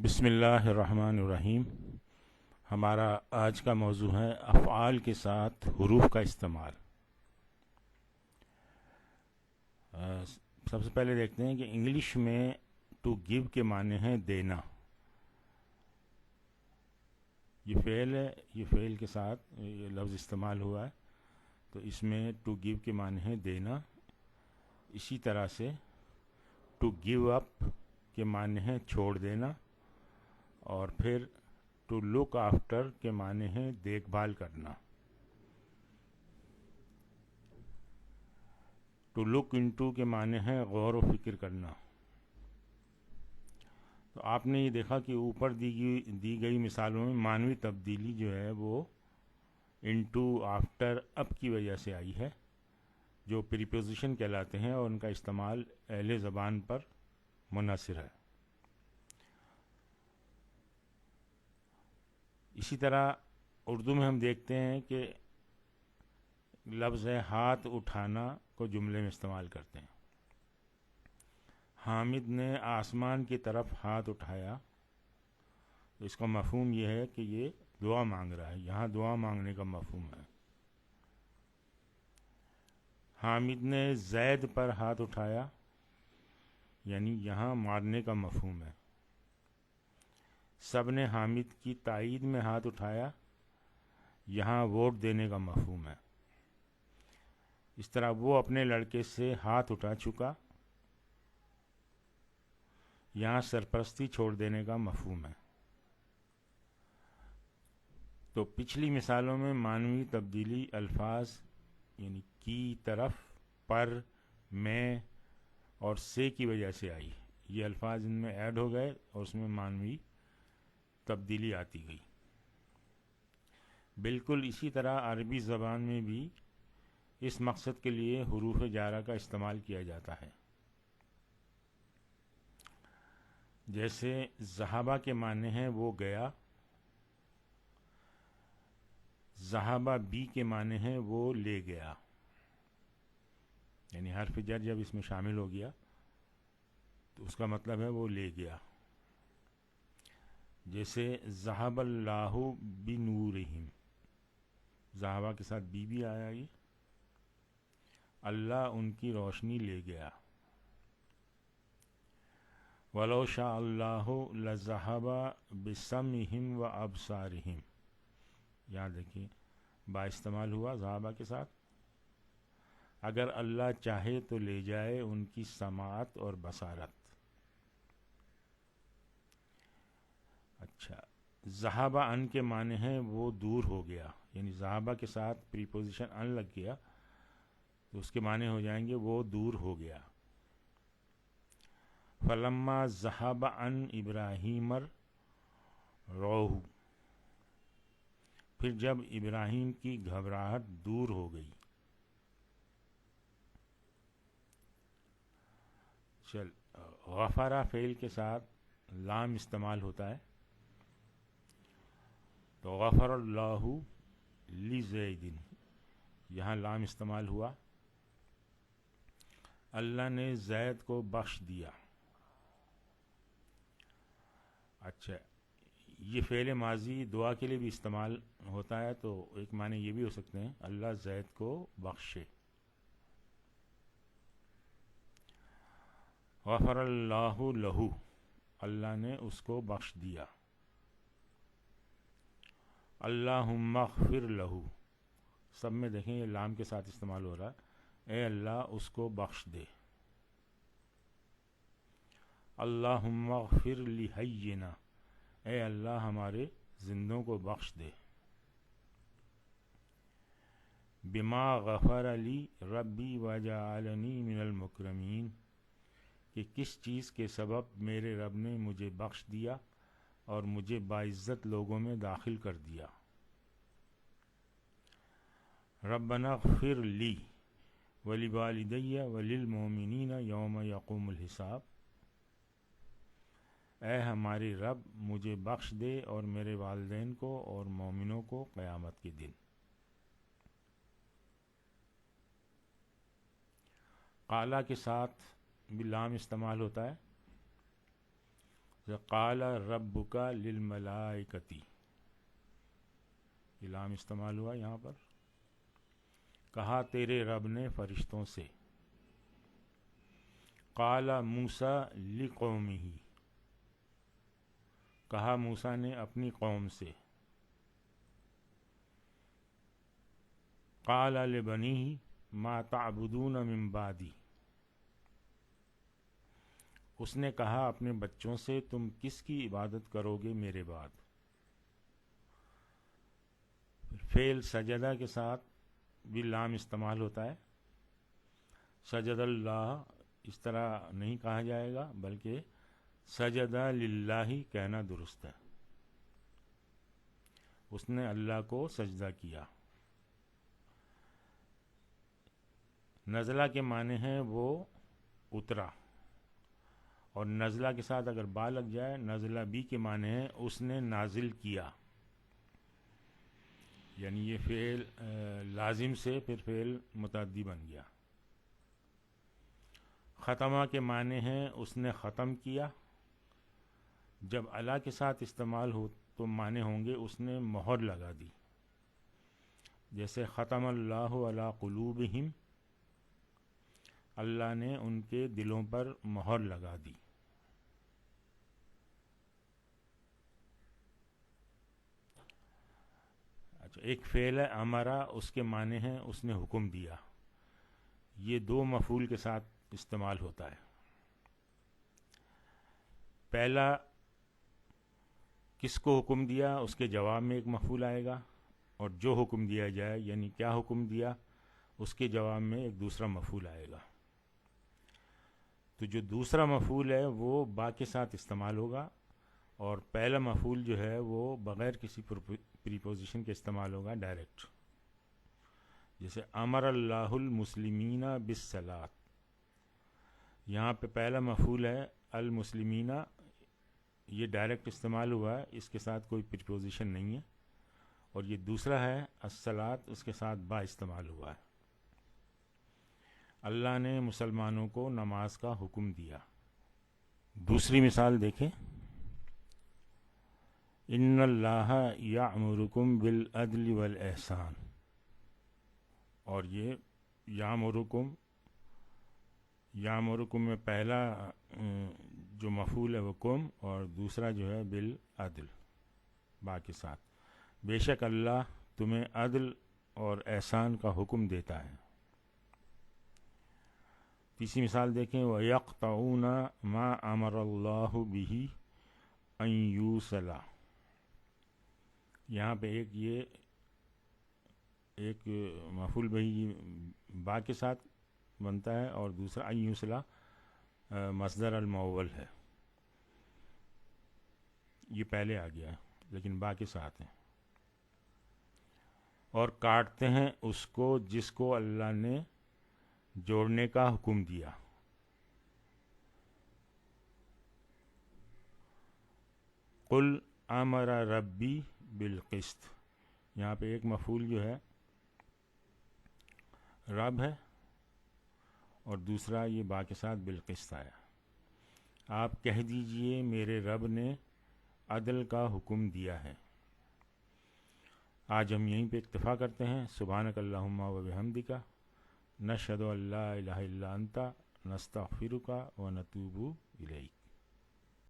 بسم اللہ الرحمن الرحیم۔ ہمارا آج کا موضوع ہے افعال کے ساتھ حروف کا استعمال۔ سب سے پہلے دیکھتے ہیں کہ انگلش میں ٹو گیو کے معنی ہیں دینا۔ یہ فعل ہے، یہ فعل کے ساتھ یہ لفظ استعمال ہوا ہے، تو اس میں ٹو گیو کے معنی ہیں دینا۔ اسی طرح سے ٹو گیو اپ کے معنی ہیں چھوڑ دینا، اور پھر ٹو لک آفٹر کے معنی ہیں دیکھ بھال کرنا۔ ٹو لک انٹو کے معنی ہیں غور و فکر کرنا۔ تو آپ نے یہ دیکھا کہ اوپر دی گئی مثالوں میں معنوی تبدیلی جو ہے وہ انٹو آفٹر اپ کی وجہ سے آئی ہے، جو پریپوزیشن کہلاتے ہیں، اور ان کا استعمال اہل زبان پر منحصر ہے۔ اسی طرح اردو میں ہم دیکھتے ہیں کہ لفظ ہے ہاتھ اٹھانا کو جملے میں استعمال کرتے ہیں۔ حامد نے آسمان کی طرف ہاتھ اٹھایا، تو اس کا مفہوم یہ ہے کہ یہ دعا مانگ رہا ہے، یہاں دعا مانگنے کا مفہوم ہے۔ حامد نے زید پر ہاتھ اٹھایا، یعنی یہاں مارنے کا مفہوم ہے۔ سب نے حامد کی تائید میں ہاتھ اٹھایا، یہاں ووٹ دینے کا مفہوم ہے۔ اس طرح وہ اپنے لڑکے سے ہاتھ اٹھا چکا، یہاں سرپرستی چھوڑ دینے کا مفہوم ہے۔ تو پچھلی مثالوں میں معنوی تبدیلی الفاظ یعنی کی طرف، پر، میں اور سے کی وجہ سے آئی۔ یہ الفاظ ان میں ایڈ ہو گئے اور اس میں معنوی تبدیلی آتی گئی۔ بالکل اسی طرح عربی زبان میں بھی اس مقصد کے لیے حروف جارہ کا استعمال کیا جاتا ہے۔ جیسے ذہابہ کے معنی ہیں وہ گیا، ذہابہ بی کے معنی ہیں وہ لے گیا، یعنی حرف جر جب اس میں شامل ہو گیا تو اس کا مطلب ہے وہ لے گیا۔ جیسے ذہب اللہ بنورہم، ذہابہ کے ساتھ بی بھی آیا، یہ اللہ ان کی روشنی لے گیا۔ وَلَوْ شَاءَ اللَّهُ لَذَهَبَ بِسَمْعِهِمْ وَأَبْصَارِهِمْ، یہاں دیکھیے با استعمال ہوا ذہابہ کے ساتھ۔ اگر اللہ چاہے تو لے جائے ان کی سماعت اور بصارت۔ اچھا، ذہابہ ان کے معنی ہیں وہ دور ہو گیا، یعنی ذہابہ کے ساتھ پریپوزیشن ان لگ گیا تو اس کے معنی ہو جائیں گے وہ دور ہو گیا۔ فلما ذہب عن ابراہیم الروع، پھر جب ابراہیم کی گھبراہٹ دور ہو گئی۔ چل، غفرہ فعل کے ساتھ لام استعمال ہوتا ہے، تو غفر اللہ لزید، یہاں لام استعمال ہوا۔ اللہ نے زید کو بخش دیا۔ اچھا، یہ فعل ماضی دعا کے لیے بھی استعمال ہوتا ہے، تو ایک معنی یہ بھی ہو سکتے ہیں اللہ زید کو بخشے۔ غفر اللہ لہو، اللہ نے اس کو بخش دیا۔ اللہم اغفر لہو، سب میں دیکھیں یہ لام کے ساتھ استعمال ہو رہا ہے، اے اللہ اس کو بخش دے۔ اللہم اغفر لحینا، اے اللہ ہمارے زندوں کو بخش دے۔ بما غفر لی ربی وجعلنی من المکرمین، کہ کس چیز کے سبب میرے رب نے مجھے بخش دیا اور مجھے باعزت لوگوں میں داخل کر دیا۔ ربنا اغفر لی ولوالدی وللمؤمنین یوم یقوم الحساب، اے ہماری رب مجھے بخش دے اور میرے والدین کو اور مومنوں کو قیامت کے دن۔ قالا کے ساتھ بھی لام استعمال ہوتا ہے، قال ربک للملائکتی، لام استعمال ہوا یہاں پر، کہا تیرے رب نے فرشتوں سے. قال موسیٰ لقومہ، کہا موسیٰ نے اپنی قوم سے. قال لبنیہ ما تعبدون من بعدی، اس نے کہا اپنے بچوں سے تم کس کی عبادت کرو گے میرے بعد. فعل سجدہ کے ساتھ بھی لام استعمال ہوتا ہے. سجد اللہ اس طرح نہیں کہا جائے گا، بلکہ سجدہ للہ کہنا درست ہے. اس نے اللہ کو سجدہ کیا. نزلہ کے معنی ہیں وہ اترا، اور نزلہ کے ساتھ اگر با لگ جائے نزلہ بھی کے معنی ہیں اس نے نازل کیا. یعنی یہ فعل لازم سے پھر فعل متعدی بن گیا. ختمہ کے معنی ہیں اس نے ختم کیا. جب اللہ کے ساتھ استعمال ہو تو معنی ہوں گے اس نے مہر لگا دی. جیسے ختم اللہ علی قلوبہم، اللہ نے ان کے دلوں پر مہر لگا دی. اچھا، ایک فعل ہے امرا، اس کے معنی ہیں اس نے حکم دیا. یہ دو مفعول کے ساتھ استعمال ہوتا ہے. پہلا کس کو حکم دیا اس کے جواب میں ایک مفعول آئے گا، اور جو حکم دیا جائے یعنی کیا حکم دیا اس کے جواب میں ایک دوسرا مفعول آئے گا. تو جو دوسرا مفعول ہے وہ با کے ساتھ استعمال ہوگا، اور پہلا مفعول جو ہے وہ بغیر کسی پریپوزیشن کے استعمال ہوگا ڈائریکٹ. جیسے امر اللہ المسلمین بالصلاۃ، یہاں پہ پہلا مفعول ہے المسلمین، یہ ڈائریکٹ استعمال ہوا ہے، اس کے ساتھ کوئی پریپوزیشن نہیں ہے. اور یہ دوسرا ہے الصلاۃ، اس کے ساتھ با استعمال ہوا ہے. اللہ نے مسلمانوں کو نماز کا حکم دیا. دوسری مثال دیکھیں، ان اللہ یأمرکم بالعدل والاحسان، اور یہ یامرکم میں پہلا جو مفعول ہے وہ کم، اور دوسرا جو ہے بالعدل با کے ساتھ. بے شک اللہ تمہیں عدل اور احسان کا حکم دیتا ہے. تیسری مثال دیکھیں، وَيَقْطَعُونَ مَا أَمَرَ اللَّهُ بِهِ أَن يُوصَلَ، یہاں پہ ایک مفعول بہی با کے ساتھ بنتا ہے، اور دوسرا ان یوصل مصدر المؤول ہے. یہ پہلے آ گیا لیکن با کے ساتھ ہے. اور کاٹتے ہیں اس کو جس کو اللہ نے جوڑنے کا حکم دیا. قل امر ربی بالقسط، یہاں پہ ایک مفعول جو ہے رب ہے، اور دوسرا یہ با کے ساتھ بالقسط آیا. آپ کہہ دیجئے میرے رب نے عدل کا حکم دیا ہے. آج ہم یہیں پہ اکتفا کرتے ہیں. سبحانک اللہم و بحمدک، نشہد ان لا الہ الا انت، نستغفرک و نتوب الیک.